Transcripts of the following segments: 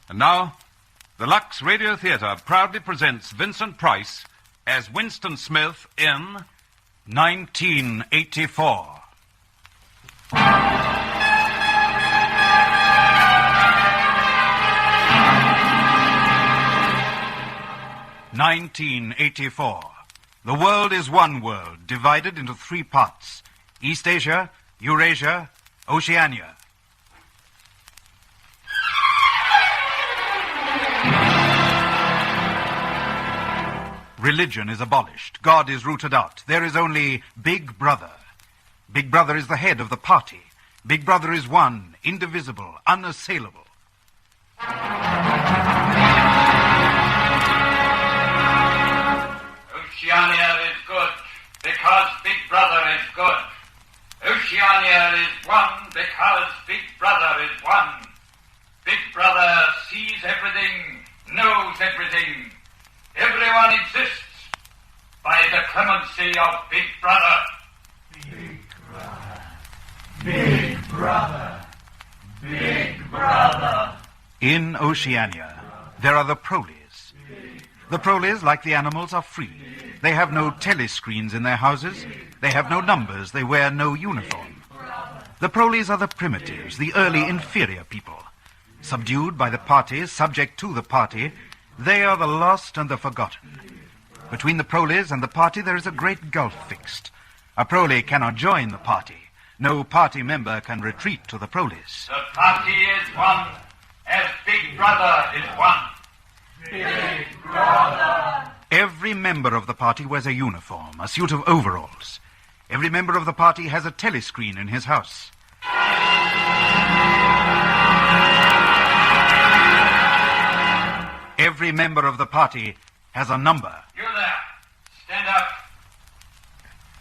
And now, the Lux Radio Theatre proudly presents Vincent Price as Winston Smith in 1984. 1984. The world is one world, divided into three parts: East Asia, Eurasia, Oceania. Religion is abolished. God is rooted out. There is only Big Brother. Big Brother is the head of the party. Big Brother is one, indivisible, unassailable. Oceania is good because Big Brother is good. Oceania is one because Big Brother is one. Big Brother sees everything, knows everything. Everyone exists by the clemency of Big Brother. Big Brother. Big Brother. Big Brother. In Oceania, there are the proles. The proles, like the animals, are free. They have no telescreens in their houses. They have no numbers. They wear no uniform. The proles are the primitives, the early inferior people. Subdued by the party, subject to the party, they are the lost and the forgotten. Between the proles and the party, there is a great gulf fixed. A prole cannot join the party. No party member can retreat to the proles. The party is one, as Big Brother is one. Big Brother. Every member of the party wears a uniform, a suit of overalls. Every member of the party has a telescreen in his house. Every member of the party has a number. You there, stand up.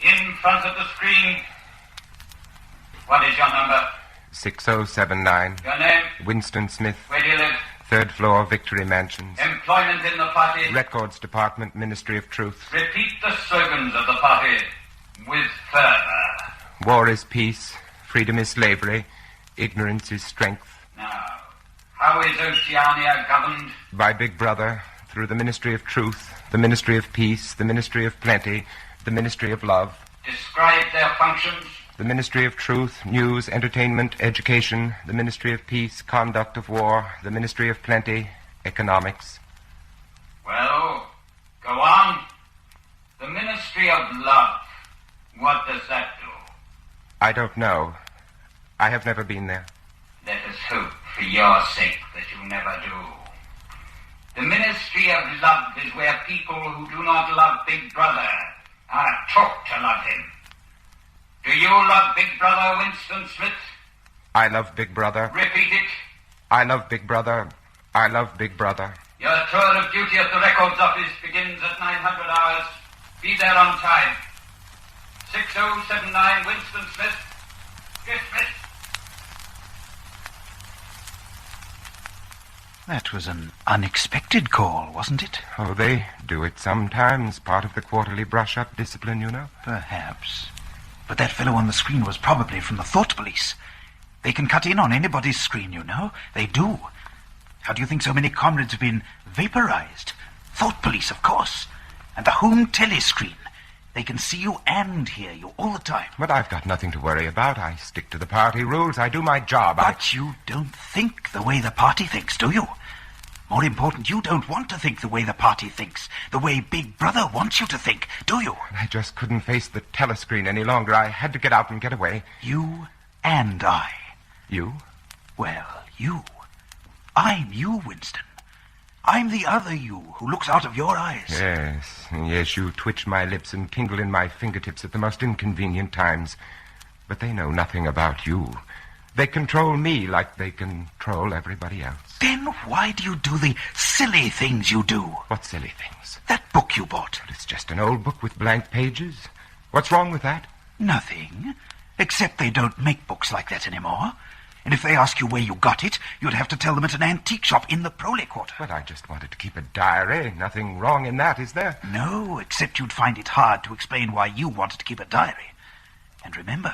In front of the screen. What is your number? 6079. Your name? Winston Smith. Where do you live? Third floor, Victory Mansions. Employment in the party? Records Department, Ministry of Truth. Repeat the slogans of the party with fervor. War is peace. Freedom is slavery. Ignorance is strength. Now, how is Oceania governed? By Big Brother, through the Ministry of Truth, the Ministry of Peace, the Ministry of Plenty, the Ministry of Love. Describe their functions. The Ministry of Truth, News, Entertainment, Education, the Ministry of Peace, Conduct of War, the Ministry of Plenty, Economics. Well, go on. The Ministry of Love. What does that do? I don't know. I have never been there. Let us hope for your sake that you never do. The Ministry of Love is where people who do not love Big Brother are taught to love him. Do you love Big Brother, Winston Smith? I love Big Brother. Repeat it. I love Big Brother. I love Big Brother. Your tour of duty at the Records Office begins at 900 hours. Be there on time. 6079 Winston Smith. Dismissed. That was an unexpected call, wasn't it? Oh, they do it sometimes. Part of the quarterly brush-up discipline, you know. Perhaps. But that fellow on the screen was probably from the thought police. They can cut in on anybody's screen, you know. They do. How do you think so many comrades have been vaporized? Thought police, of course. And the home telescreen. They can see you and hear you all the time. But I've got nothing to worry about. I stick to the party rules. I do my job. But you don't think the way the party thinks, do you? More important, you don't want to think the way the party thinks, the way Big Brother wants you to think, do you? I just couldn't face the telescreen any longer. I had to get out and get away. You and I. You? Well, you. I'm you, Winston. I'm the other you who looks out of your eyes. Yes, you twitch my lips and tingle in my fingertips at the most inconvenient times. But they know nothing about you. They control me like they control everybody else. Then why do you do the silly things you do? What silly things? That book you bought. But it's just an old book with blank pages. What's wrong with that? Nothing. Except they don't make books like that anymore. And if they ask you where you got it, you'd have to tell them at an antique shop in the Prole Quarter. But I just wanted to keep a diary. Nothing wrong in that, is there? No, except you'd find it hard to explain why you wanted to keep a diary. And remember,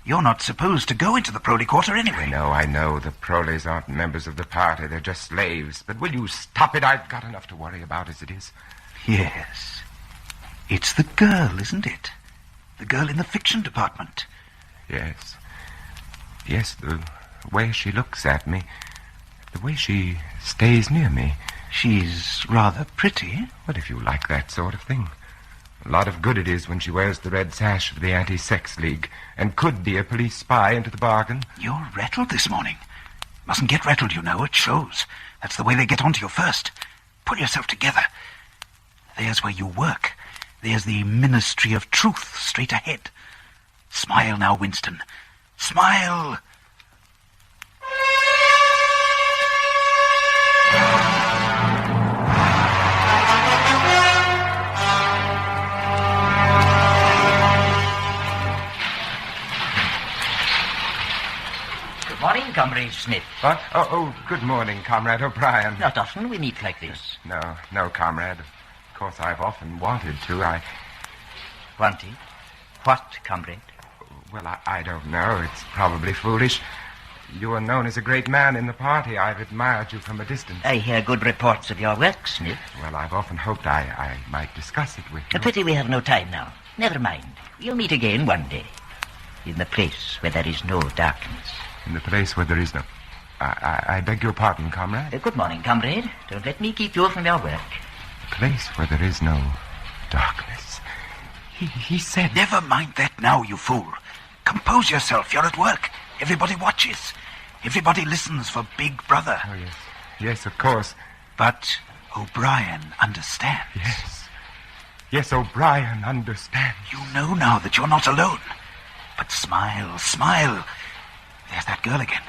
You're not supposed to go into the Prolly Quarter anyway. I know. The Proleys aren't members of the party. They're just slaves. But will you stop it? I've got enough to worry about as it is. Yes. It's the girl, isn't it? The girl in the fiction department. Yes. Yes, the way she looks at me. The way she stays near me. She's rather pretty. What if you like that sort of thing? A lot of good it is when she wears the red sash of the Anti-Sex League and could be a police spy into the bargain. You're rattled this morning. Mustn't get rattled, you know. It shows. That's the way they get onto you first. Pull yourself together. There's where you work. There's the Ministry of Truth straight ahead. Smile now, Winston. Smile. Good morning, Comrade Smith. What? Oh, good morning, Comrade O'Brien. Not often we meet like this. No, Comrade. Of course, I've often wanted to. Wanted? What, Comrade? Well, I don't know. It's probably foolish. You are known as a great man in the party. I've admired you from a distance. I hear good reports of your work, Smith. Well, I've often hoped I might discuss it with you. A pity we have no time now. Never mind. We'll meet again one day. In the place where there is no darkness. In the place where there is no... I beg your pardon, Comrade. Good morning, Comrade. Don't let me keep you from your work. The place where there is no darkness. He said... Never mind that now, you fool. Compose yourself. You're at work. Everybody watches. Everybody listens for Big Brother. Oh, yes. Yes, of course. But O'Brien understands. Yes. Yes, O'Brien understands. You know now that you're not alone. But smile, smile. There's that girl again.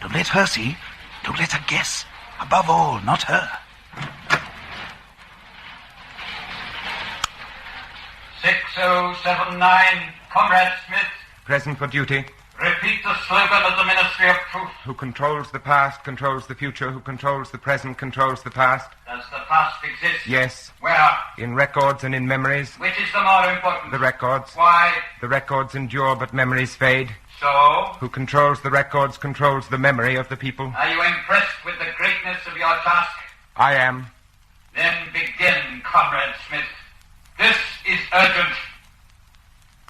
Don't let her see. Don't let her guess. Above all, not her. 6079, Comrade Smith. Present for duty. Repeat the slogan of the Ministry of Truth. Who controls the past, controls the future. Who controls the present, controls the past. Does the past exist? Yes. Where? In records and in memories. Which is the more important? The records. Why? The records endure, but memories fade. So? Who controls the records, controls the memory of the people. Are you impressed with the greatness of your task? I am. Then begin, Comrade Smith. This is urgent.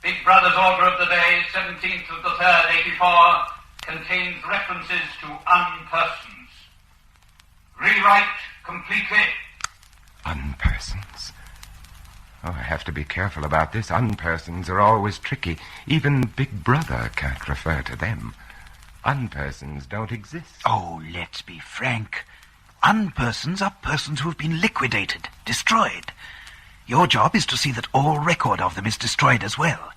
Big Brother's order of the day, 17th of the 3rd, 84, contains references to unpersons. Rewrite completely. Unpersons. Oh, I have to be careful about this. Unpersons are always tricky. Even Big Brother can't refer to them. Unpersons don't exist. Oh, let's be frank. Unpersons are persons who've been liquidated, destroyed. Your job is to see that all record of them is destroyed as well.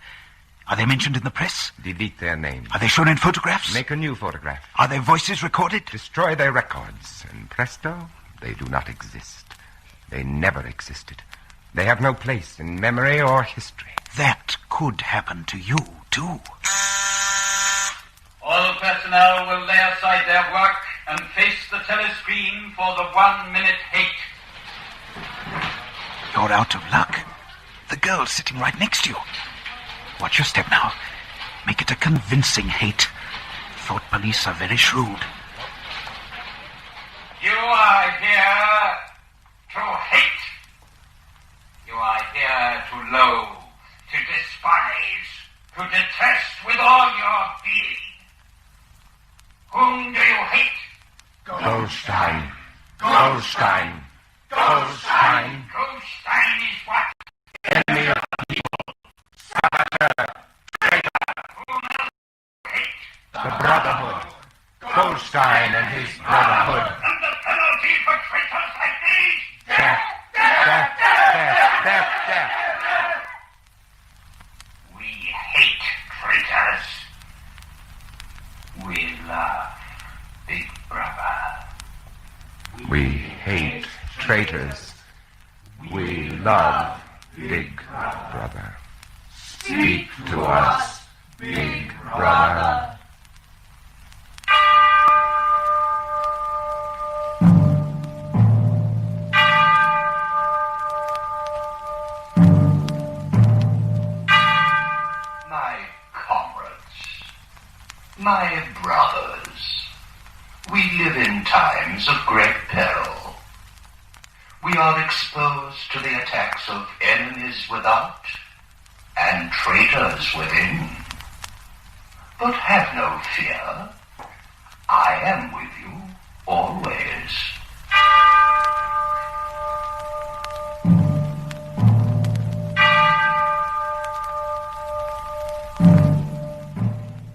Are they mentioned in the press? Delete their names. Are they shown in photographs? Make a new photograph. Are their voices recorded? Destroy their records. And presto, they do not exist. They never existed. They have no place in memory or history. That could happen to you, too. All personnel will lay aside their work and face the telescreen for the 1-minute hate. You're out of luck. The girl's sitting right next to you. Watch your step now. Make it a convincing hate. Thought police are very shrewd. You are here to hate. You are here to loathe, to despise, to detest with all your being. Whom do you hate? Goldstein. Goldstein. Goldstein. Goldstein is what? Enemy of the people. Saboteur. Traitor. Whom do you hate? The Brotherhood. Goldstein and his Brotherhood. And the penalty for traitors like these? Death. Death. Death. Death. Death. We hate traitors. We love Big Brother. We hate traitors. We love Big Brother. Speak to us, Big Brother. My comrades, of great peril. We are exposed to the attacks of enemies without and traitors within. But have no fear. I am with you always.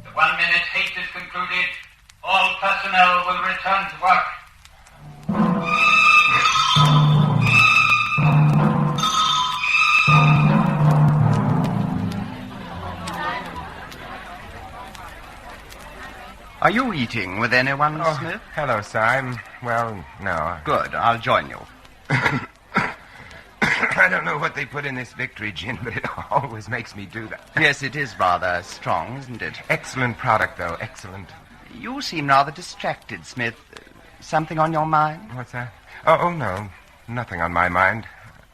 The 1 minute haste is concluded. All personnel will return to work. Are you eating with anyone, Smith? Hello, Sime. Well, no. Good, I'll join you. I don't know what they put in this victory gin, but it always makes me do that. Yes, it is rather strong, isn't it? Excellent product, though. Excellent. You seem rather distracted, Smith. Something on your mind? What's that? Oh, no. Nothing on my mind.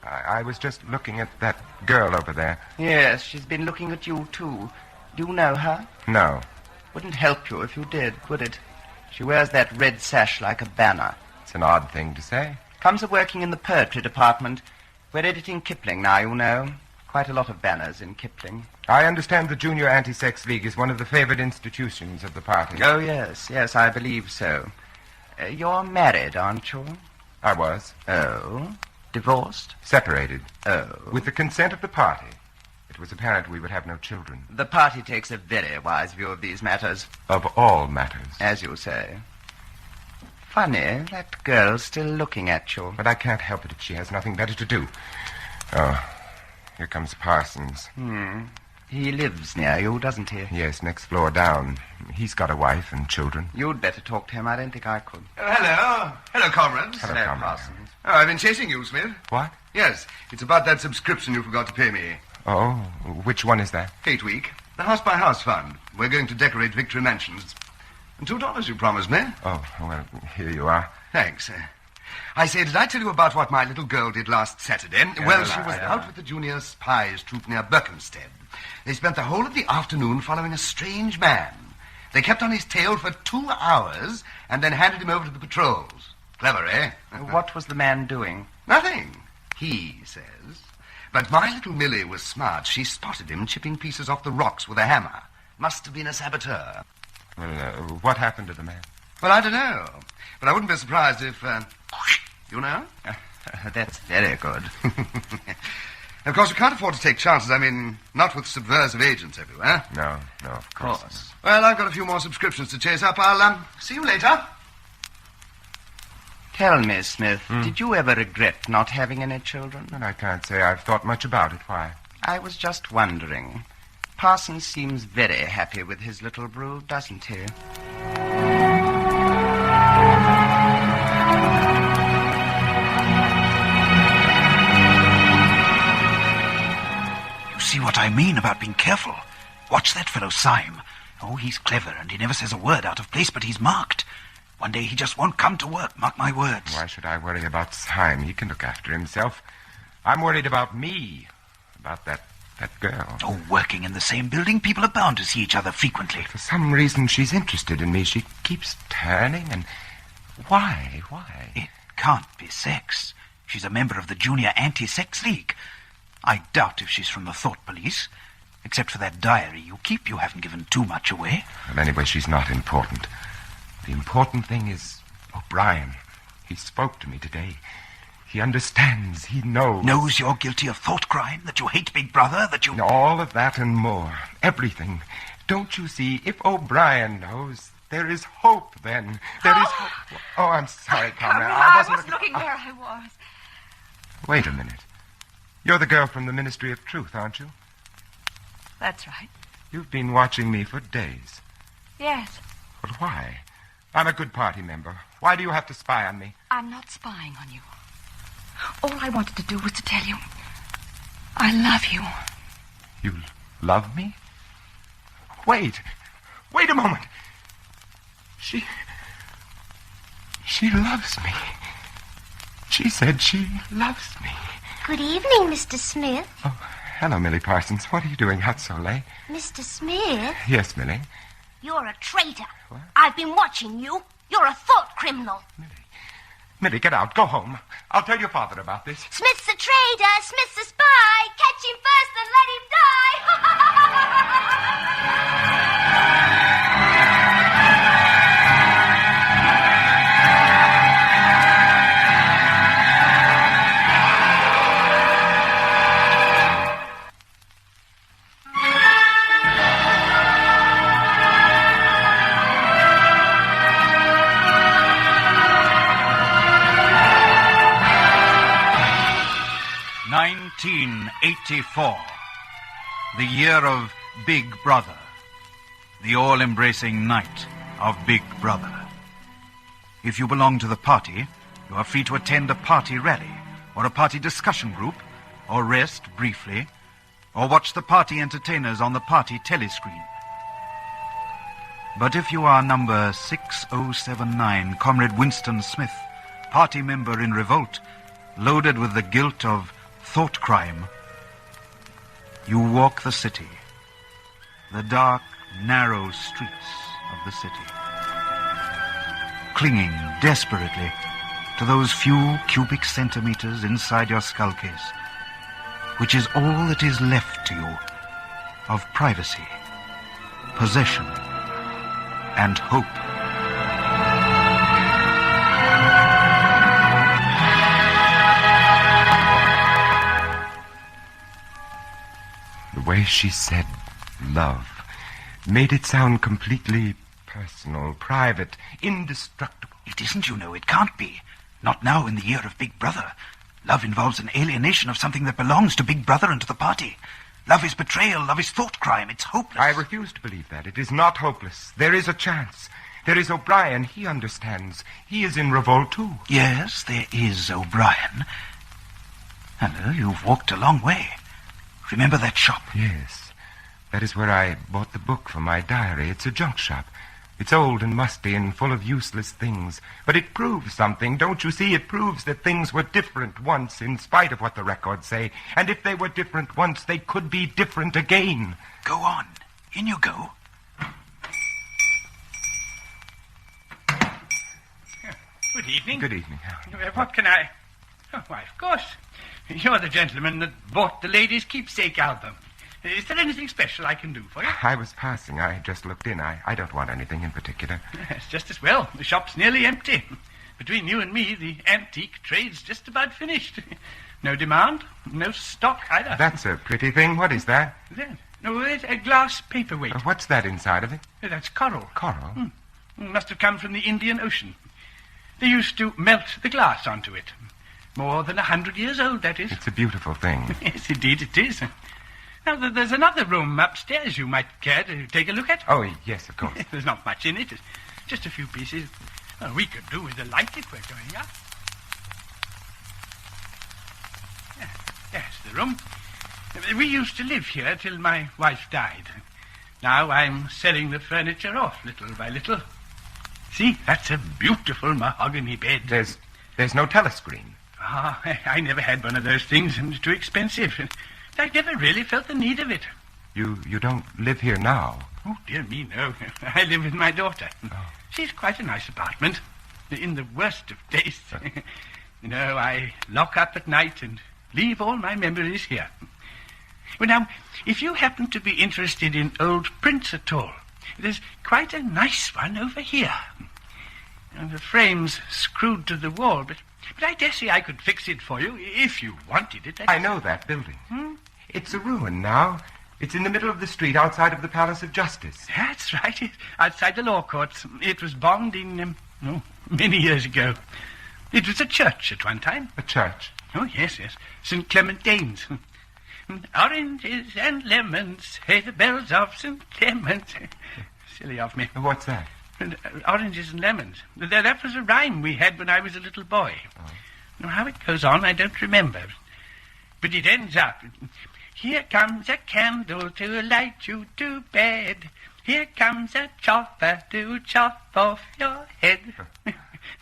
I was just looking at that girl over there. Yes, she's been looking at you, too. Do you know her? No. Wouldn't help you if you did, would it? She wears that red sash like a banner. It's an odd thing to say. Comes of working in the poetry department. We're editing Kipling now, you know. Quite a lot of banners in Kipling. I understand the Junior Anti-Sex League is one of the favored institutions of the party. Oh, yes, I believe so. You're married, aren't you? I was. Oh? Divorced? Separated. Oh. With the consent of the party. It was apparent we would have no children. The party takes a very wise view of these matters. Of all matters. As you say. Funny, that girl's still looking at you. But I can't help it if she has nothing better to do. Oh, here comes Parsons. He lives near you, doesn't he? Yes, next floor down. He's got a wife and children. You'd better talk to him. I don't think I could. Hello. Hello, comrades. Hello, comrade. Parsons. Oh, I've been chasing you, Smith. What? Yes, it's about that subscription you forgot to pay me. Oh, which one is that? Hate Week. The house-by-house fund. We're going to decorate Victory Mansions. And $2 you promised me. Oh, well, here you are. Thanks. I say, did I tell you about what my little girl did last Saturday? Well, she was out with the junior spies troop near Berkhamsted. They spent the whole of the afternoon following a strange man. They kept on his tail for 2 hours and then handed him over to the patrols. Clever, eh? What was the man doing? Nothing, he says. But my little Millie was smart. She spotted him chipping pieces off the rocks with a hammer. Must have been a saboteur. Well, what happened to the man? Well, I don't know. But I wouldn't be surprised if, you know? That's very good. Of course, we can't afford to take chances. I mean, not with subversive agents everywhere. No, of course. Well, I've got a few more subscriptions to chase up. I'll, see you later. Tell me, Smith, did you ever regret not having any children? And I can't say I've thought much about it. Why? I was just wondering. Parsons seems very happy with his little brood, doesn't he? You see what I mean about being careful? Watch that fellow Syme. Oh, he's clever, and he never says a word out of place, but he's marked. One day he just won't come to work, mark my words. Why should I worry about Syme? He can look after himself. I'm worried about me, about that girl. Oh, working in the same building, people are bound to see each other frequently. For some reason, she's interested in me. She keeps turning, and why? It can't be sex. She's a member of the Junior Anti-Sex League. I doubt if she's from the Thought Police. Except for that diary you keep, you haven't given too much away. Well, anyway, she's not important. The important thing is O'Brien. He spoke to me today. He understands. He knows. Knows you're guilty of thought crime, that you hate Big Brother, that you... All of that and more. Everything. Don't you see? If O'Brien knows, there is hope then. There is hope. Oh, I'm sorry, Comrade. I wasn't looking where I was. Wait a minute. You're the girl from the Ministry of Truth, aren't you? That's right. You've been watching me for days. Yes. But why? I'm a good party member. Why do you have to spy on me? I'm not spying on you. All I wanted to do was to tell you I love you. You love me? Wait a moment. She loves me. She said she loves me. Good evening, Mr. Smith. Oh, hello, Millie Parsons. What are you doing out so late? Mr. Smith? Yes, Millie. You're a traitor. What? I've been watching you. You're a thought criminal. Millie, Millie, get out. Go home. I'll tell your father about this. Smith's a traitor, Smith's a spy. Catch him first and let him die. 1984, the year of Big Brother, the all-embracing night of Big Brother. If you belong to the party, you are free to attend a party rally, or a party discussion group, or rest briefly, or watch the party entertainers on the party telescreen. But if you are number 6079, Comrade Winston Smith, party member in revolt, loaded with the guilt of thought crime, you walk the city, the dark, narrow streets of the city, clinging desperately to those few cubic centimeters inside your skull case, which is all that is left to you of privacy, possession, and hope. The way she said love made it sound completely personal, private, indestructible. It isn't, you know. It can't be. Not now in the year of Big Brother. Love involves an alienation of something that belongs to Big Brother and to the party. Love is betrayal. Love is thought crime. It's hopeless. I refuse to believe that. It is not hopeless. There is a chance. There is O'Brien. He understands. He is in revolt, too. Yes, there is O'Brien. Hello, you've walked a long way. Remember that shop? Yes. That is where I bought the book for my diary. It's a junk shop. It's old and musty and full of useless things. But it proves something, don't you see? It proves that things were different once, in spite of what the records say. And if they were different once, they could be different again. Go on. In you go. Good evening. Good evening. What can I... Oh, why, of course. You're the gentleman that bought the ladies' keepsake album. Is there anything special I can do for you? I was passing. I just looked in. I don't want anything in particular. Yes, just as well. The shop's nearly empty. Between you and me, the antique trade's just about finished. No demand, no stock either. That's a pretty thing. What is that? No, it's a glass paperweight. What's that inside of it? That's coral. Coral? Must have come from the Indian Ocean. They used to melt the glass onto it. More than 100 years old, that is. It's a beautiful thing. Yes, indeed it is. Now, there's another room upstairs you might care to take a look at. Oh, yes, of course. There's not much in it. It's just a few pieces. Well, we could do with the light if we're going up. Yes, the room. We used to live here till my wife died. Now I'm selling the furniture off little by little. See, that's a beautiful mahogany bed. There's no telescreen. I never had one of those things, and it's too expensive. I never really felt the need of it. You don't live here now? Oh, dear me, no. I live with my daughter. Oh. She's quite a nice apartment, in the worst of taste. No, I lock up at night and leave all my memories here. Well, now, if you happen to be interested in old prints at all, there's quite a nice one over here. And the frame's screwed to the wall, but I dare say I could fix it for you if you wanted it. I know that building. It's a ruin now. It's in the middle of the street outside of the Palace of Justice. That's right. It's outside the law courts. It was bombed in, many years ago. It was a church at one time. A church? Oh, yes. St. Clement Danes. Oranges and lemons, hey, the bells of St. Clement. Silly of me. What's that? Oranges and lemons. That was a rhyme we had when I was a little boy. Oh. Now, how it goes on, I don't remember. But it ends up, here comes a candle to light you to bed. Here comes a chopper to chop off your head.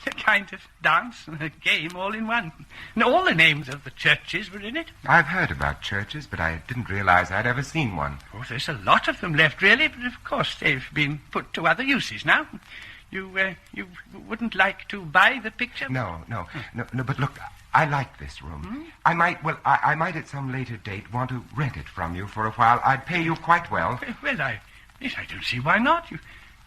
A kind of dance and a game all in one. And all the names of the churches were in it. I've heard about churches, but I didn't realize I'd ever seen one. Oh, there's a lot of them left, really, but of course they've been put to other uses now. You wouldn't like to buy the picture? No, but look, I like this room. I might at some later date want to rent it from you for a while. I'd pay you quite well. Well, I don't see why not.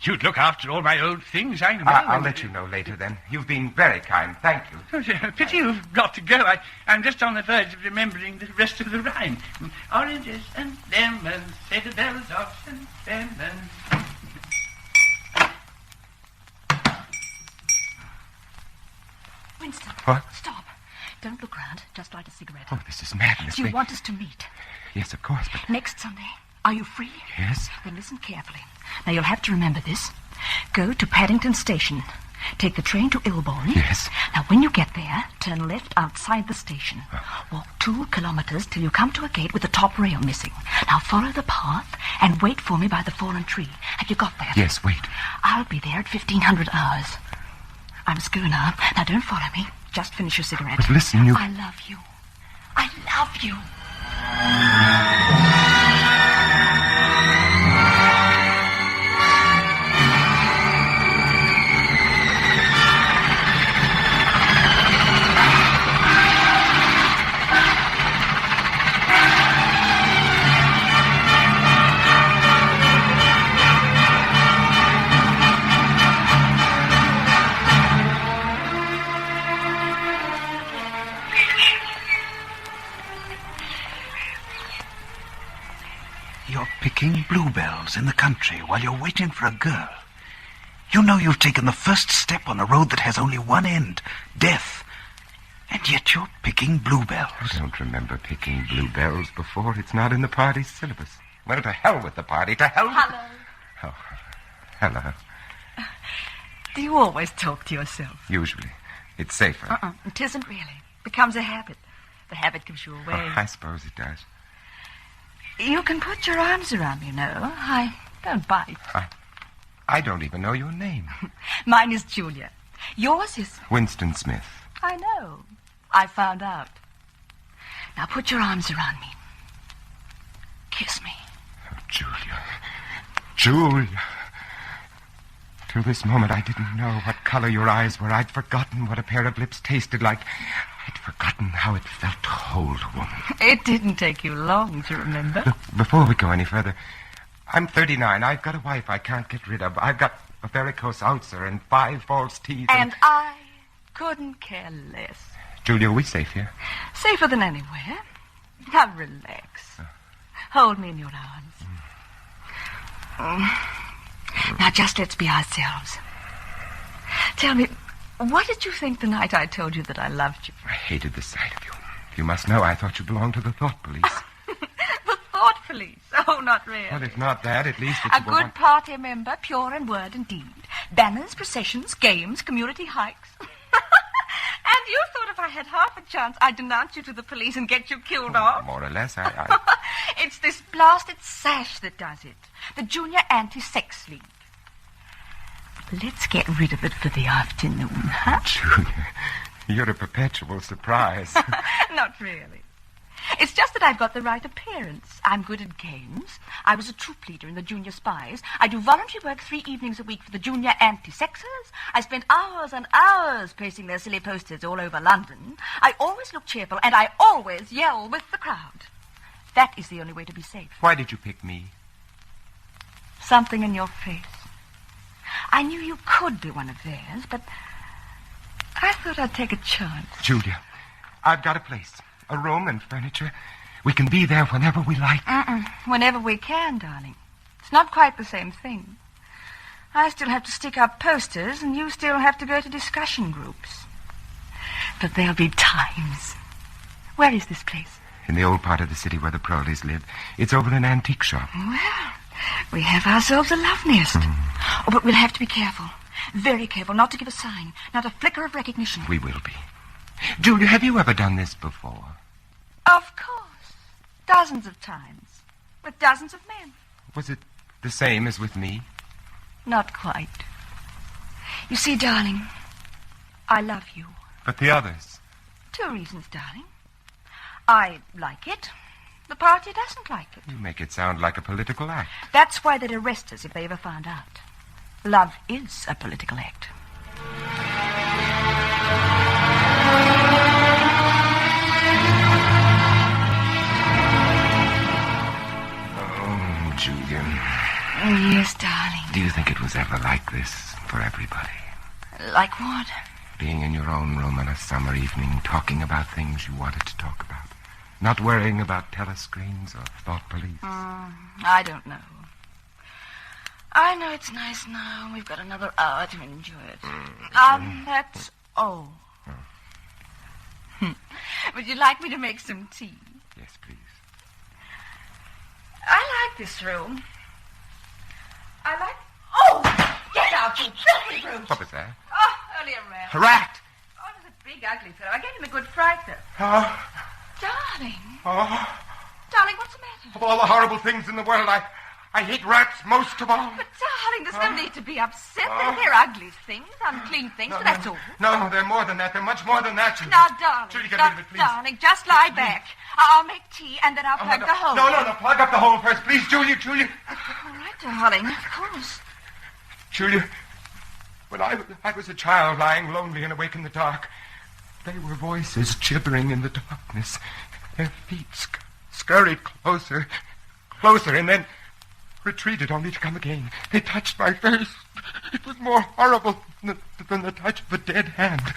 You'd look after all my old things, I know. I'll let you know later, then. You've been very kind. Thank you. Pity you've got to go. I'm just on the verge of remembering the rest of the rhyme. Oranges and lemons, citadels of St. Lemons. Winston. What? Stop. Don't look round. Just light a cigarette. Oh, this is madness. Do you want us to meet? Yes, of course, but... Next Sunday. Are you free? Yes. Then listen carefully. Now, you'll have to remember this. Go to Paddington Station. Take the train to Ilborne. Yes. Now, when you get there, turn left outside the station. Walk 2 kilometers till you come to a gate with the top rail missing. Now, follow the path and wait for me by the fallen tree. Have you got that? Yes, wait. I'll be there at 1500 hours. I must go now. Now, don't follow me. Just finish your cigarette. But listen, you... I love you. I love you. Picking bluebells in the country while you're waiting for a girl. You know you've taken the first step on a road that has only one end, death. And yet you're picking bluebells. I don't remember picking bluebells before. It's not in the party's syllabus. Well, to hell with the party. To hell with... Hello. Oh, hello. Do you always talk to yourself? Usually. It's safer. It isn't really. It becomes a habit. The habit gives you away. Oh, I suppose it does. You can put your arms around me, you know. I don't bite. I don't even know your name. Mine is Julia. Yours is... Winston Smith. I know. I found out. Now put your arms around me. Kiss me. Oh, Julia. Julia. Till this moment, I didn't know what color your eyes were. I'd forgotten what a pair of lips tasted like. I'd forgotten how it felt to hold a woman. It didn't take you long to remember. Look, before we go any further, I'm 39. I've got a wife I can't get rid of. I've got a varicose ulcer and 5 false teeth. And I couldn't care less. Julia, are we safe here? Safer than anywhere. Now relax. Hold me in your arms. Now just let's be ourselves. Tell me, what did you think the night I told you that I loved you? I hated the sight of you. You must know I thought you belonged to the thought police. The thought police? Oh, not really. Well, if not that, at least it's a good party member, pure in word and deed. Banners, processions, games, community hikes. And you thought if I had half a chance, I'd denounce you to the police and get you killed off? More or less, It's this blasted sash that does it. The Junior Anti-Sex League. Let's get rid of it for the afternoon, huh? Julia, you're a perpetual surprise. Not really. It's just that I've got the right appearance. I'm good at games. I was a troop leader in the Junior Spies. I do voluntary work 3 evenings a week for the Junior Anti-Sexers. I spend hours and hours pasting their silly posters all over London. I always look cheerful, and I always yell with the crowd. That is the only way to be safe. Why did you pick me? Something in your face. I knew you could be one of theirs, but I thought I'd take a chance. Julia, I've got a place. A room and furniture. We can be there whenever we like. Whenever we can, darling. It's not quite the same thing. I still have to stick up posters, and you still have to go to discussion groups. But there'll be times. Where is this place? In the old part of the city where the Proleys live. It's over an antique shop. Well, we have ourselves a love nest. Oh, but we'll have to be careful. Very careful not to give a sign. Not a flicker of recognition. We will be. Julia, have you ever done this before? Of course. Dozens of times. With dozens of men. Was it the same as with me? Not quite. You see, darling, I love you. But the others? 2 reasons, darling. I like it. The party doesn't like it. You make it sound like a political act. That's why they'd arrest us if they ever found out. Love is a political act. Oh, Julian. Yes, darling. Do you think it was ever like this for everybody? Like what? Being in your own room on a summer evening, talking about things you wanted to talk about. Not worrying about telescreens or thought police. I don't know. I know it's nice now, and we've got another hour to enjoy it. That's all. Would you like me to make some tea? Yes, please. I like this room. Oh! Get out, you filthy brute! What was that? Oh, only a rat. A rat! Oh, it was a big, ugly fellow. I gave him a good fright, though. Oh. Darling. Oh. Darling, what's the matter? Of all the horrible things in the world, I hate rats most of all. But, darling, there's no need to be upset. They're ugly things, unclean things, but that's all. No, they're more than that. They're much more than that. Now, darling. Julie, get rid of it, please. Darling, just lie back. I'll make tea, and then I'll plug the hole. No. Plug up the hole first, please, Julia. All right, darling, of course. Julia, when I was a child lying lonely and awake in the dark, they were voices gibbering in the darkness. Their feet scurried closer, and then retreated only to come again. They touched my face. It was more horrible than the touch of a dead hand.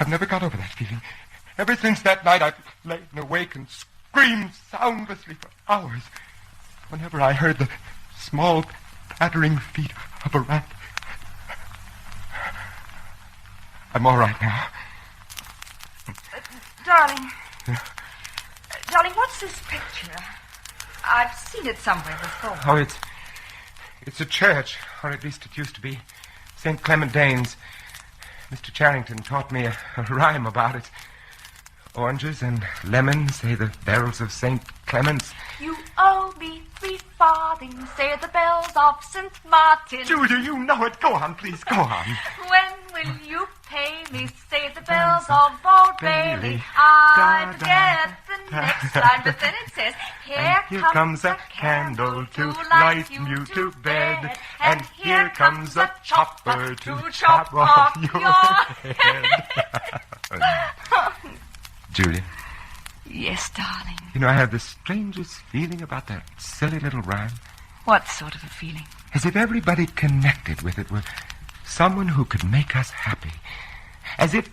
I've never got over that feeling. Ever since that night, I've lain awake and screamed soundlessly for hours. Whenever I heard the small, pattering feet of a rat. I'm all right now. Darling. Darling, what's this picture? I've seen it somewhere before. Oh, it's a church, or at least it used to be. St. Clement Danes. Mr. Charrington taught me a rhyme about it. Oranges and lemons, say the bells of St. Clement's. You owe me 3 farthings, say the bells of St. Martin. Julia, you know it. Go on, please, go on. When will you pay me, say the bells of Old Bailey. I forget the next line, but then it says, here comes a candle to light you to bed, and here comes a chopper to chop off your head. Julia? Yes, darling. You know, I have the strangest feeling about that silly little rhyme. What sort of a feeling? As if everybody connected with it were someone who could make us happy. As if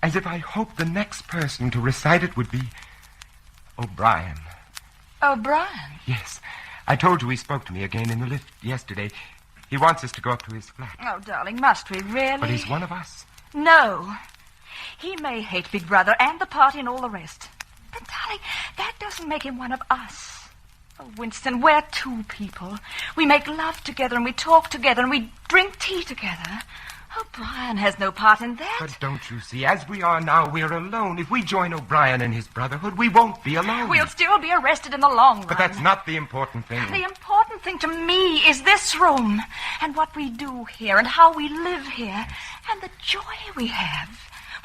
I hoped the next person to recite it would be O'Brien. O'Brien? Yes. I told you he spoke to me again in the lift yesterday. He wants us to go up to his flat. Oh, darling, must we really? But he's one of us. No. He may hate Big Brother and the party and all the rest. But, darling, that doesn't make him one of us. Oh, Winston, we're 2 people. We make love together and we talk together and we drink tea together. O'Brien has no part in that. But don't you see, as we are now, we're alone. If we join O'Brien in his brotherhood, we won't be alone. We'll still be arrested in the long run. But that's not the important thing. The important thing to me is this room and what we do here and how we live here and the joy we have.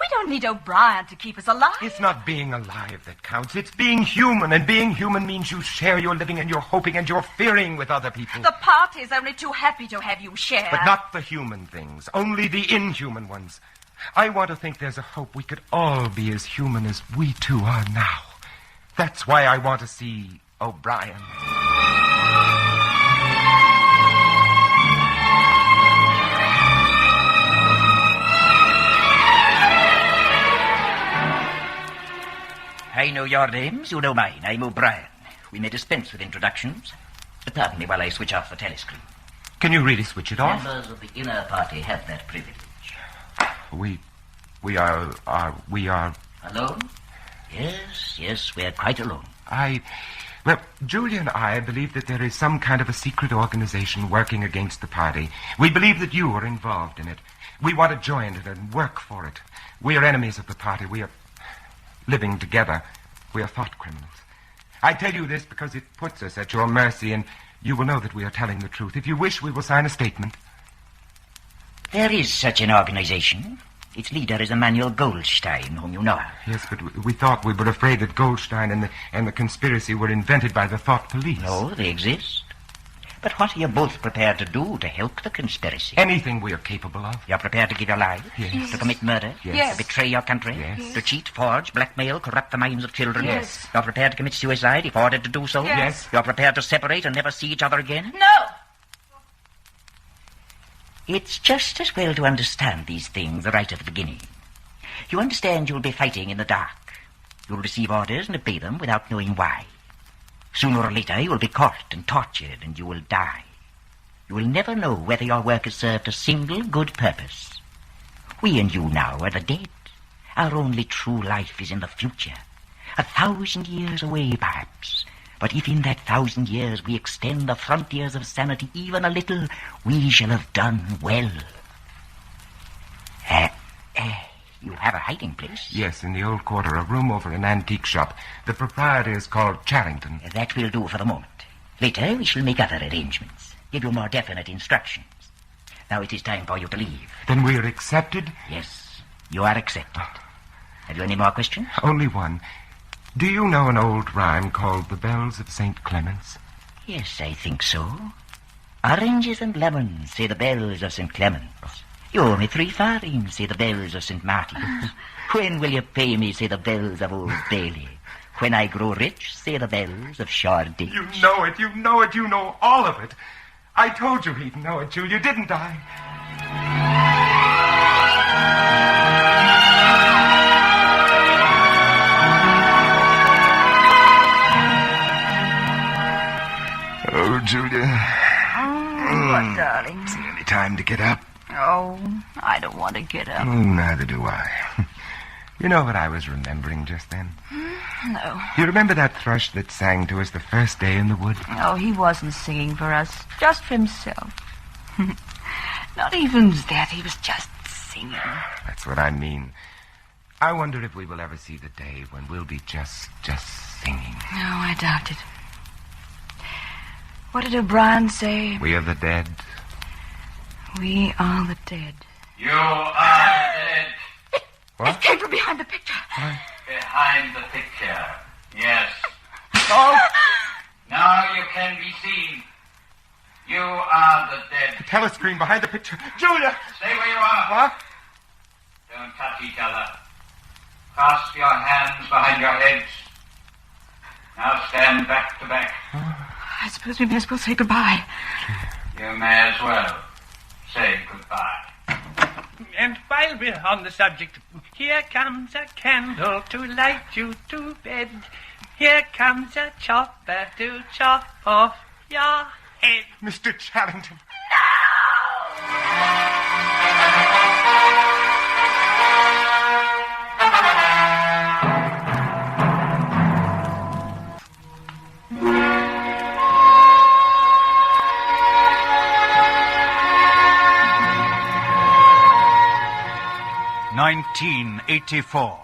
We don't need O'Brien to keep us alive. It's not being alive that counts. It's being human. And being human means you share your living and your hoping and your fearing with other people. The party's only too happy to have you share. But not the human things. Only the inhuman ones. I want to think there's a hope we could all be as human as we 2 are now. That's why I want to see O'Brien. I know your names, you know mine. I'm O'Brien. We may dispense with introductions. Pardon me while I switch off the telescreen. Can you really switch it off? Members of the inner party have that privilege. We are... Alone? Yes, we're quite alone. Well, Julia and I believe that there is some kind of a secret organization working against the party. We believe that you are involved in it. We want to join it and work for it. We are enemies of the party. We are living together. We are thought criminals. I tell you this because it puts us at your mercy, and you will know that we are telling the truth. If you wish, we will sign a statement. There is such an organization. Its leader is Emmanuel Goldstein, whom you know. Yes, but we thought we were afraid that Goldstein and the conspiracy were invented by the thought police. No, they exist. But what are you both prepared to do to help the conspiracy? Anything we are capable of. You're prepared to give your lives? Yes. To commit murder? Yes. To betray your country? Yes. To cheat, forge, blackmail, corrupt the minds of children? Yes. You're prepared to commit suicide if ordered to do so? Yes. You're prepared to separate and never see each other again? No! It's just as well to understand these things right at the beginning. You understand you'll be fighting in the dark. You'll receive orders and obey them without knowing why. Sooner or later, you will be caught and tortured, and you will die. You will never know whether your work has served a single good purpose. We and you now are the dead. Our only true life is in the future. 1,000 years away, perhaps. But if in that 1,000 years we extend the frontiers of sanity even a little, we shall have done well. You have a hiding place? Yes, in the old quarter, a room over an antique shop. The proprietor is called Charrington. That will do for the moment. Later, we shall make other arrangements, give you more definite instructions. Now it is time for you to leave. Then we are accepted? Yes, you are accepted. Have you any more questions? Only one. Do you know an old rhyme called The Bells of St. Clement's? Yes, I think so. Oranges and lemons, say the bells of St. Clement's. You owe me 3 farthings, say the bells of St. Martin's. When will you pay me, say the bells of Old Bailey. When I grow rich, say the bells of Shoreditch. You know it, you know it, you know all of it. I told you he'd know it, Julia, didn't I? Oh, Julia. What, darling? It's nearly time to get up. Oh, I don't want to get up. Oh, neither do I. You know what I was remembering just then? No. You remember that thrush that sang to us the first day in the wood? Oh, he wasn't singing for us, just for himself. Not even that, he was just singing. That's what I mean. I wonder if we will ever see the day when we'll be just singing. No, I doubt it. What did O'Brien say? We are the dead. We are the dead. You are dead. What? It came from behind the picture. Behind the picture. Yes. Oh! Now you can be seen. You are the dead. The telescreen behind the picture. Julia! Stay where you are. What? Don't touch each other. Clasp your hands behind your heads. Now stand back to back. I suppose we may as well say goodbye. You may as well say goodbye. And while we're on the subject, here comes a candle to light you to bed. Here comes a chopper to chop off your head. Mr. Charrington. No. 1984,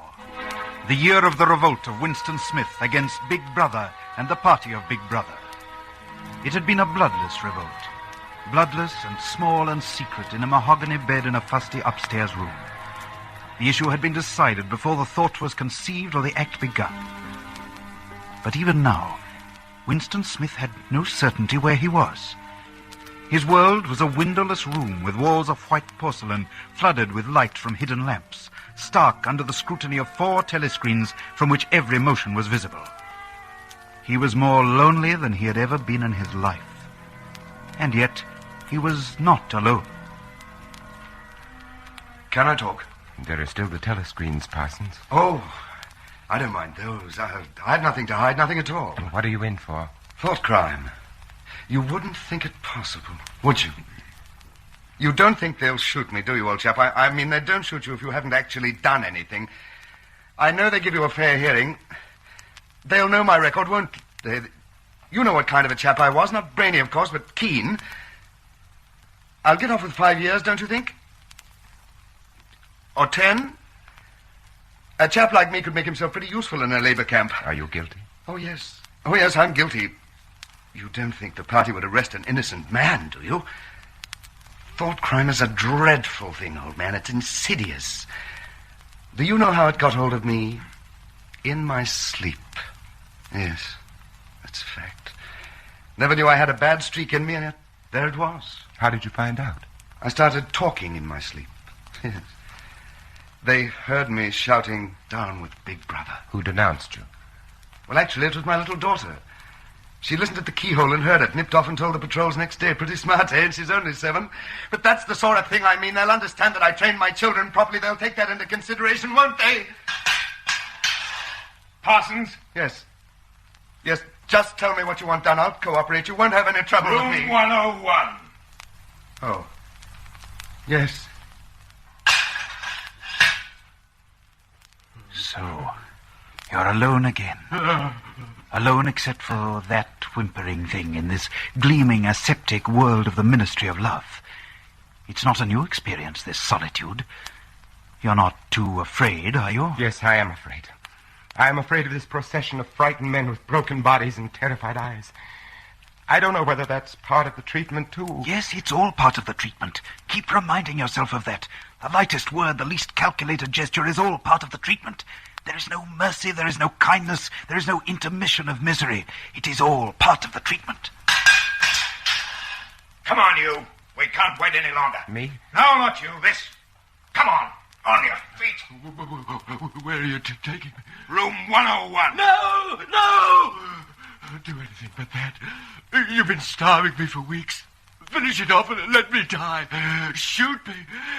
the year of the revolt of Winston Smith against Big Brother and the party of Big Brother. It had been a bloodless revolt, bloodless and small and secret in a mahogany bed in a fusty upstairs room. The issue had been decided before the thought was conceived or the act begun. But even now, Winston Smith had no certainty where he was. His world was a windowless room with walls of white porcelain flooded with light from hidden lamps, stark under the scrutiny of 4 telescreens from which every motion was visible. He was more lonely than he had ever been in his life. And yet, he was not alone. Can I talk? There are still the telescreens, Parsons. Oh, I don't mind those. I have nothing to hide, nothing at all. What are you in for? Thought crime. You wouldn't think it possible, would you? You don't think they'll shoot me, do you, old chap? I mean, they don't shoot you if you haven't actually done anything. I know they give you a fair hearing. They'll know my record, won't they? You know what kind of a chap I was. Not brainy, of course, but keen. I'll get off with 5 years, don't you think? Or 10? A chap like me could make himself pretty useful in a labor camp. Are you guilty? Oh, yes. Oh, yes, I'm guilty. You don't think the party would arrest an innocent man, do you? Thought crime is a dreadful thing, old man. It's insidious. Do you know how it got hold of me? In my sleep. Yes, that's a fact. Never knew I had a bad streak in me, and yet there it was. How did you find out? I started talking in my sleep. Yes. They heard me shouting, "Down with Big Brother." Who denounced you? Well, actually, it was my little daughter. She listened at the keyhole and heard it, nipped off and told the patrols next day. Pretty smart, eh? And she's only 7. But that's the sort of thing I mean. They'll understand that I trained my children properly. They'll take that into consideration, won't they? Parsons? Yes. Yes, just tell me what you want done. I'll cooperate. You won't have any trouble with me. Room 101. Oh. Yes. So, you're alone again. Alone except for that whimpering thing in this gleaming aseptic world of the Ministry of Love. It's not a new experience, this solitude. You're not too afraid, are you? Yes, I am afraid. I am afraid of this procession of frightened men with broken bodies and terrified eyes. I don't know whether that's part of the treatment, too. Yes, it's all part of the treatment. Keep reminding yourself of that. The lightest word, the least calculated gesture is all part of the treatment. There is no mercy, there is no kindness, there is no intermission of misery. It is all part of the treatment. Come on, you. We can't wait any longer. Me? No, not you. This. Come on. On your feet. Where are you taking me? Room 101. No! Don't do anything but that. You've been starving me for weeks. Finish it off and let me die. Shoot me.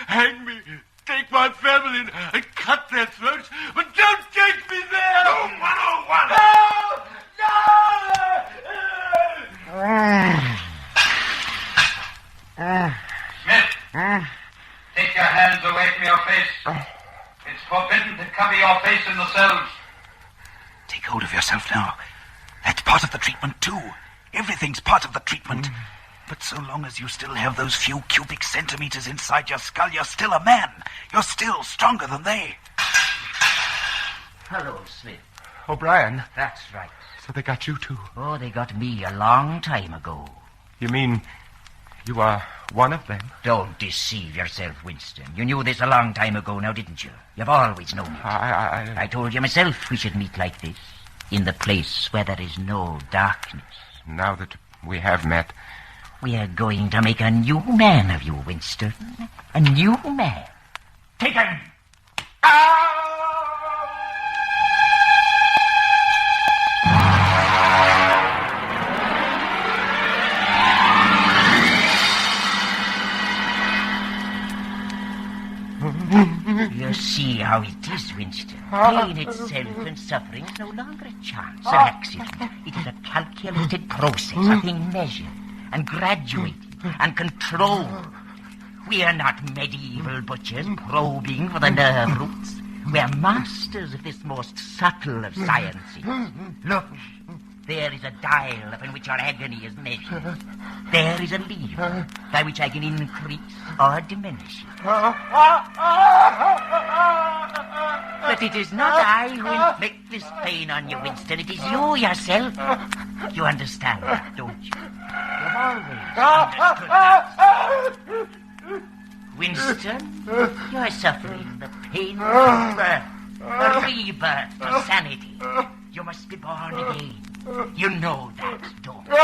Hang me. Take my family and cut their throats. But don't take me there! Room 101. No! Smith, take your hands away from your face. It's forbidden to cover your face in the cells. Take hold of yourself now. That's part of the treatment, too. Everything's part of the treatment. But so long as you still have those few cubic centimeters inside your skull, you're still a man. You're still stronger than they. Hello, Smith. O'Brien. That's right. So they got you, too. Oh, they got me a long time ago. You mean you are one of them? Don't deceive yourself, Winston. You knew this a long time ago now, didn't you? You've always known it. I told you myself we should meet like this, in the place where there is no darkness. Now that we have met, we are going to make a new man of you, Winston. A new man. Take him! You see how it is, Winston. Pain itself and suffering is no longer a chance, an accident. It is a calculated process, a thing measured and graduated and controlled. We are not medieval butchers probing for the nerve roots. We are masters of this most subtle of sciences. Look, there is a dial upon which our agony is measured. There is a lever by which I can increase or diminish it. But it is not I who inflict this pain on you, Winston. It is you yourself. You understand that, don't you? You've always understood that. Winston, you are suffering the pain of birth, the rebirth of sanity. You must be born again. You know that, don't you? Look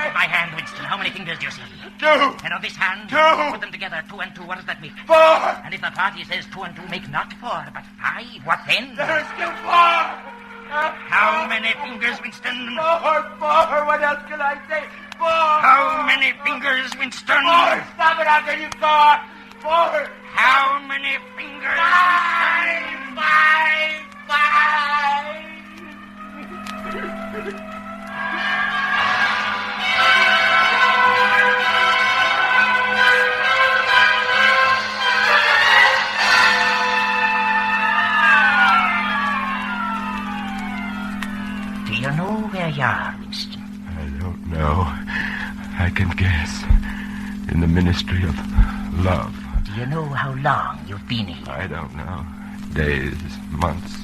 at my hand, Winston. How many fingers do you see? 2. And on this hand, 2. put them together. 2 and 2. What does that make? 4. And if the party says 2 and 2 make not 4, but 5, what then? There is still 4. How many fingers, Winston? 4. What else can I say? 4. How many fingers, Winston? 4. Stop it. I'll tell you 4. 4. How many fingers, 5. Do you know where you are, Winston? I don't know. I can guess. In the Ministry of Love. Do you know how long you've been here? I don't know. Days, months,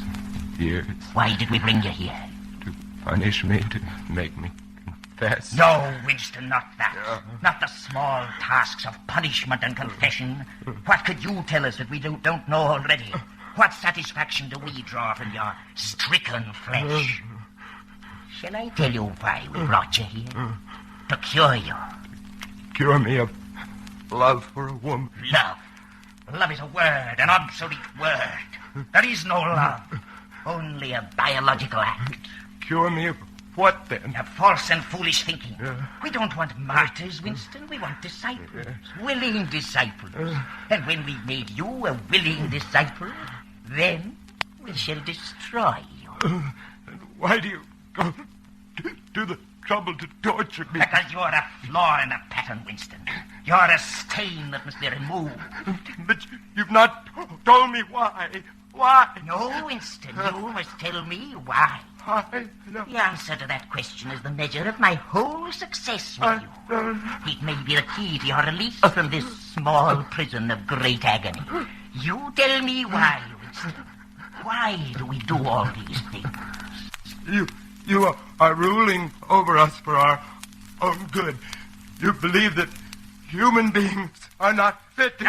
years. Why did we bring you here? To punish me, to make me confess. No, Winston, not that. Not the small tasks of punishment and confession. What could you tell us that we don't know already? What satisfaction do we draw from your stricken flesh? Shall I tell you why we brought you here? To cure you. Cure me of love for a woman. Love. Love is a word, an obsolete word. There is no love. Only a biological act. Cure me of what, then? A false and foolish thinking. We don't want martyrs, Winston. We want disciples. Willing disciples. And when we've made you a willing disciple, then we shall destroy you. And why do you go to the trouble to torture me? Because you're a flaw in the pattern, Winston. You're a stain that must be removed. But you've not told me why. Why? No, Winston, you must tell me why. No. The answer to that question is the measure of my whole success with you. It may be the key to your release from this small prison of great agony. You tell me why, Winston. Why do we do all these things? You are ruling over us for our own good. You believe that human beings are not fit to...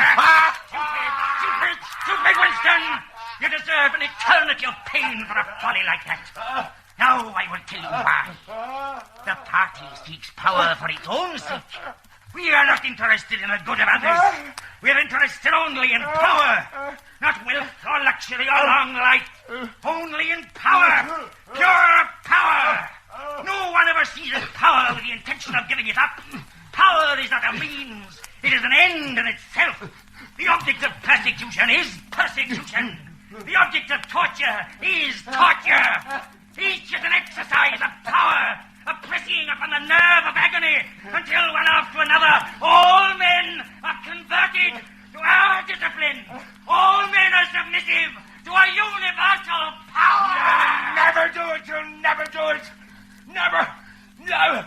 Stupid, Winston! You deserve an eternity of pain for a folly like that. Now I will tell you why. The party seeks power for its own sake. We are not interested in the good of others. We are interested only in power. Not wealth or luxury or long life. Only in power. Pure power. No one ever seizes power with the intention of giving it up. Power is not a means. It is an end in itself. The object of persecution is persecution. The object of torture is torture. Each is an exercise of power, a pressing upon the nerve of agony, until one after another all men are converted to our discipline. All men are submissive to our universal power. You'll never do it. You'll never do it. Never. Never.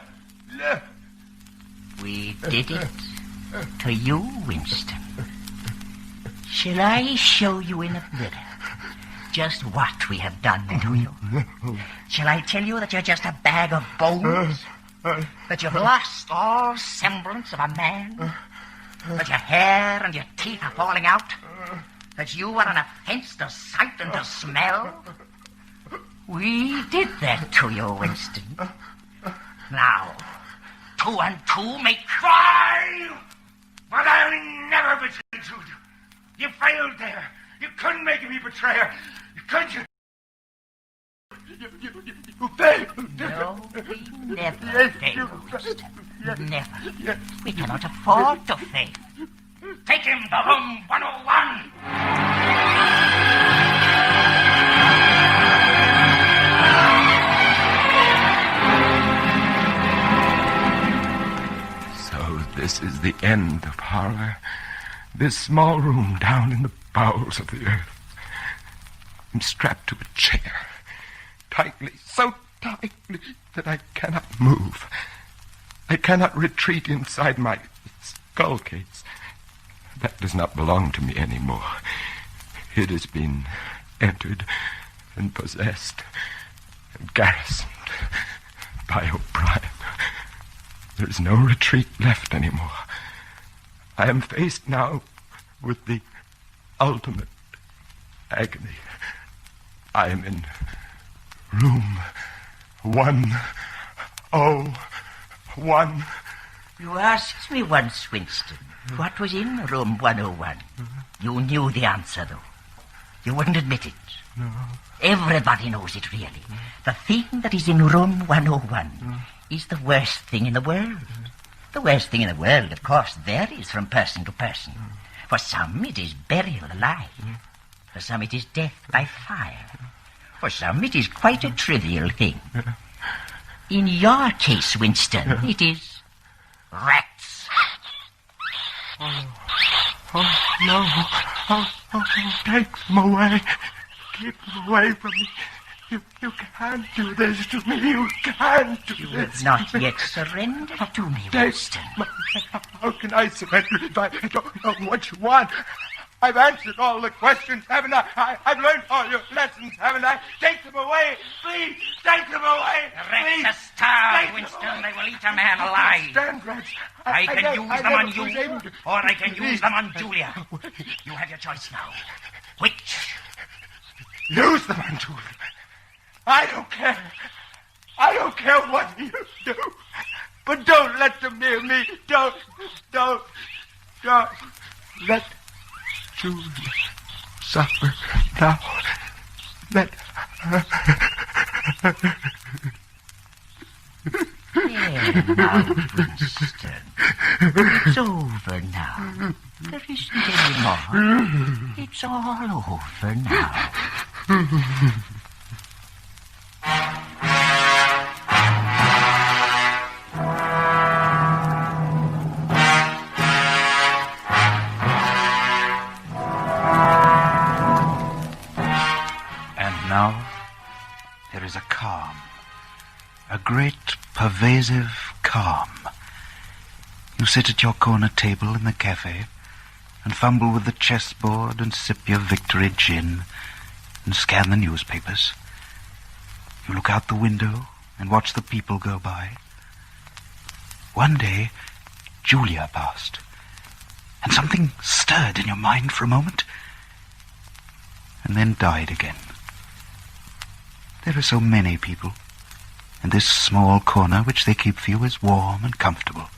We did it to you, Winston. Shall I show you in a mirror just what we have done to you? Shall I tell you that you're just a bag of bones? That you've lost all semblance of a man? That your hair and your teeth are falling out? That you are an offense to sight and to smell? We did that to you, Winston. Now, 2 and 2 make 5! But I'll never betray you. You failed there. You couldn't make me betrayer. Could you? You failed. No, we never fail, Winston. Never. We cannot afford to fail. Take him to room 101. So this is the end of horror. This small room down in the bowels of the earth. I'm strapped to a chair, tightly, so tightly that I cannot move. I cannot retreat inside my skull case. That does not belong to me anymore. It has been entered and possessed and garrisoned by O'Brien. There is no retreat left anymore. I am faced now with the ultimate agony. I am in room 101. You asked me once, Winston, what was in room 101. You knew the answer, though. You wouldn't admit it. No. Everybody knows it, really. The thing that is in room 101 is the worst thing in the world. The worst thing in the world, of course, varies from person to person. For some, it is burial alive. For some, it is death by fire. For some, it is quite a trivial thing. In your case, Winston, it is rats. Oh, no. Take them away. Keep them away from me. You can't do this to me. You can't do You this. have not yet surrendered to me, Winston. How can I surrender if I don't know what you want? I've answered all the questions, haven't I? I've learned all your lessons, haven't I? Take them away. Please, take them away. Rats are starved, Winston. They will eat a man alive. Stand, rats. I can use them on you, or I can use them on Julia. You have your choice now. Which? Use them on Julia. I don't care. I don't care what you do. But don't let them near me. Don't let Julia suffer now. Let her. There now, Winston. It's over now. There isn't any more. It's all over now. And now there is a calm. A great, pervasive calm. You sit at your corner table in the cafe and fumble with the chessboard and sip your victory gin and scan the newspapers. You look out the window and watch the people go by. One day, Julia passed, and something stirred in your mind for a moment and then died again. There are so many people, and this small corner which they keep for you is warm and comfortable.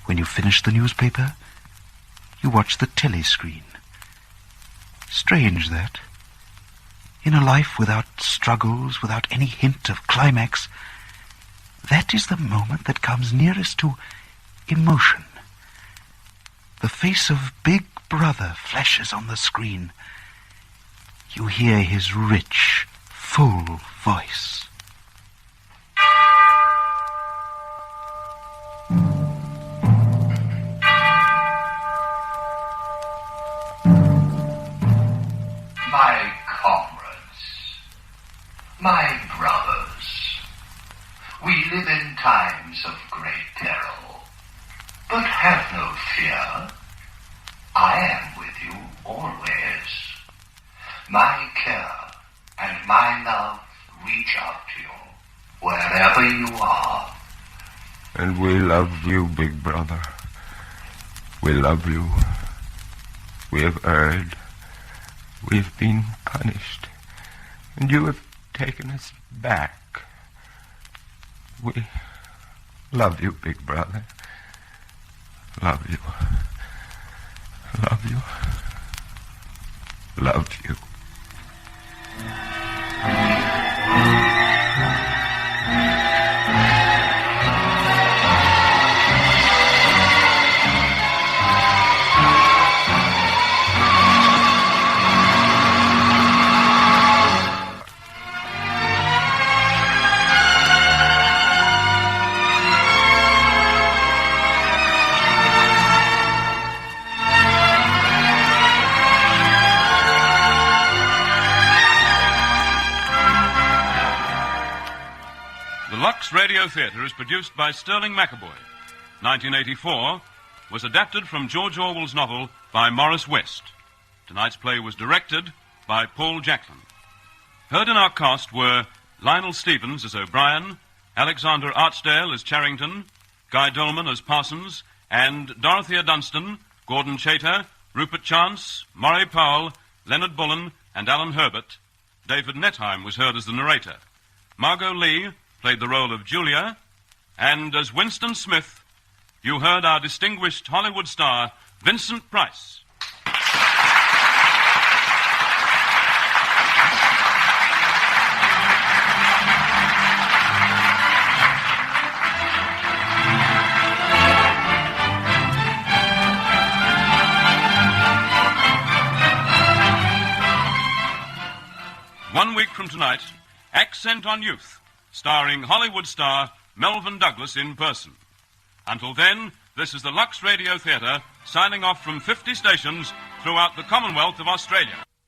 When you finish the newspaper, you watch the telescreen. Strange that. In a life without struggles, without any hint of climax, that is the moment that comes nearest to emotion. The face of Big Brother flashes on the screen. You hear his rich, full voice. My comrades, my brothers, we live in times of great peril, but have no fear. I am with you always. My care and my love reach out to you wherever you are. And we love you, Big Brother. We love you. We have erred. We've been punished. And you have taken us back. We love you, Big Brother. Love you. Love you. Love you. Radio Theatre is produced by Sterling McAvoy. 1984 was adapted from George Orwell's novel by Morris West. Tonight's play was directed by Paul Jacklin. Heard in our cast were Lionel Stevens as O'Brien, Alexander Archdale as Charrington, Guy Dolman as Parsons, and Dorothea Dunstan, Gordon Chater, Rupert Chance, Murray Powell, Leonard Bullen, and Alan Herbert. David Netheim was heard as the narrator. Margot Lee played the role of Julia, and as Winston Smith, you heard our distinguished Hollywood star, Vincent Price. One week from tonight, Accent on Youth, starring Hollywood star Melvyn Douglas in person. Until then, this is the Lux Radio Theatre signing off from 50 stations throughout the Commonwealth of Australia.